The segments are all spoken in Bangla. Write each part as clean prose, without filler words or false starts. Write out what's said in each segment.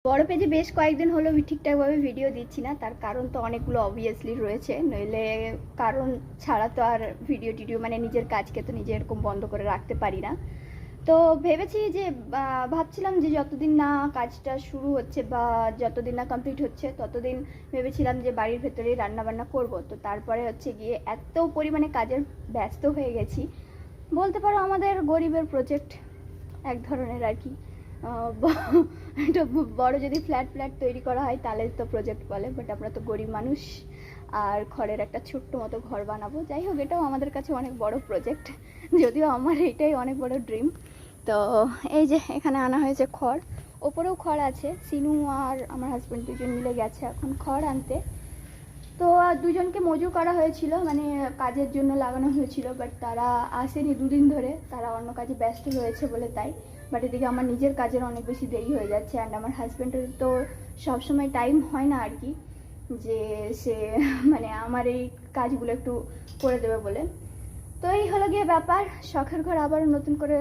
বড় পেজে বেশ কয়েকদিন হলো ঠিকঠাকভাবে ভিডিও দিচ্ছি না, তার কারণ তো অনেকগুলো অবভিয়াসলি রয়েছে, নইলে কারণ ছাড়া তো আর ভিডিও টিডিও মানে নিজের কাজকে তো নিজে এরকম বন্ধ করে রাখতে পারি না। তো ভেবেছি যে ভাবছিলাম যে যতদিন না কাজটা শুরু হচ্ছে বা যতদিন না কমপ্লিট হচ্ছে ততদিন ভেবেছিলাম যে বাড়ির ভেতরেই রান্নাবান্না করব। তো তারপরে হচ্ছে গিয়ে এত পরিমাণে কাজের ব্যস্ত হয়ে গেছি, বলতে পারো আমাদের গরিবের প্রজেক্ট এক ধরনের আর কি। একটা বড় যদি ফ্ল্যাট তৈরি করা হয় তাহলে তো প্রজেক্ট বলে, বাট আমরা তো গরিব মানুষ আর খড়ের একটা ছোট্ট মতো ঘর বানাবো। যাই হোক, এটাও আমাদের কাছে অনেক বড় প্রজেক্ট, যদিও আমার এটাই অনেক বড় ড্রিম। তো এই যে এখানে আনা হয়েছে খড়, ওপরেও খড় আছে। সিনু আর আমার হাজব্যান্ড দুজন মিলে গেছে এখন খড় আনতে। তো দুজনকে মজুর করা হয়েছিল, মানে কাজের জন্য লাগানো হয়েছিল, বাট তারা আসেনি দুদিন ধরে, তারা অন্য কাজে ব্যস্ত রয়েছে বলে তাই। বাট এদিকে আমার নিজের কাজের অনেক বেশি দেরি হয়ে যাচ্ছে, অ্যান্ড আমার হাজব্যান্ডের তো সবসময় টাইম হয় না আর কি, যে সে মানে আমার এই কাজগুলো একটু করে দেবে বলে। তো এই হলো গিয়ে ব্যাপার। শখের ঘর আবার নতুন করে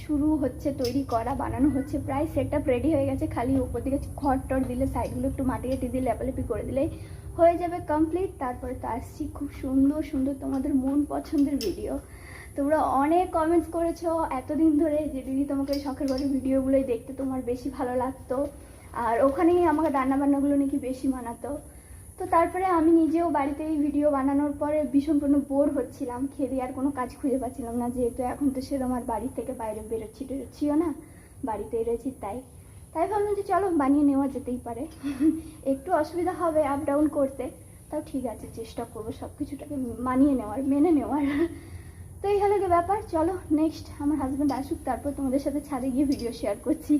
শুরু হচ্ছে, তৈরি করা, বানানো হচ্ছে, প্রায় সেটআপ রেডি হয়ে গেছে। খালি উপর দিকে খড় টড় দিলে, সাইডগুলো একটু মাটি কেটে দিয়ে লেপালেপি করে দিলেই হয়ে যাবে কমপ্লিট। তারপরে তো আসছি খুব সুন্দর সুন্দর তোমাদের মন পছন্দের ভিডিও। তোমরা অনেক কমেন্টস করেছো এতদিন ধরে যে দিদি তোমাকে শখের ঘরের ভিডিওগুলোই দেখতে তোমার বেশি ভালো লাগতো, আর ওখানেই আমাকে রান্নাবান্নাগুলো নাকি বেশি মানাতো। তো তারপরে আমি নিজেও বাড়িতে এই ভিডিও বানানোর পরে ভীষণ বোর হচ্ছিলাম, খেয়ে দিয়ে আর কোনো কাজ খুঁজে পাচ্ছিলাম না, যেহেতু এখন তো সেরকম আর বাড়ি থেকে বাইরে বেরোচ্ছিও না, বাড়িতেই রয়েছি। তাই ভাবলাম যে চলো বানিয়ে নেওয়া যেতেই পারে। একটু অসুবিধা হবে আপ ডাউন করতে, তাও ঠিক আছে, চেষ্টা করবো সব কিছুটাকে মানিয়ে নেওয়ার, মেনে নেওয়ার। তো এই হলো ব্যাপার। চলো নেক্সট আমার হাজব্যান্ড আসুক, তারপর তোমাদের সাথে ছাদে গিয়ে ভিডিও শেয়ার করছি।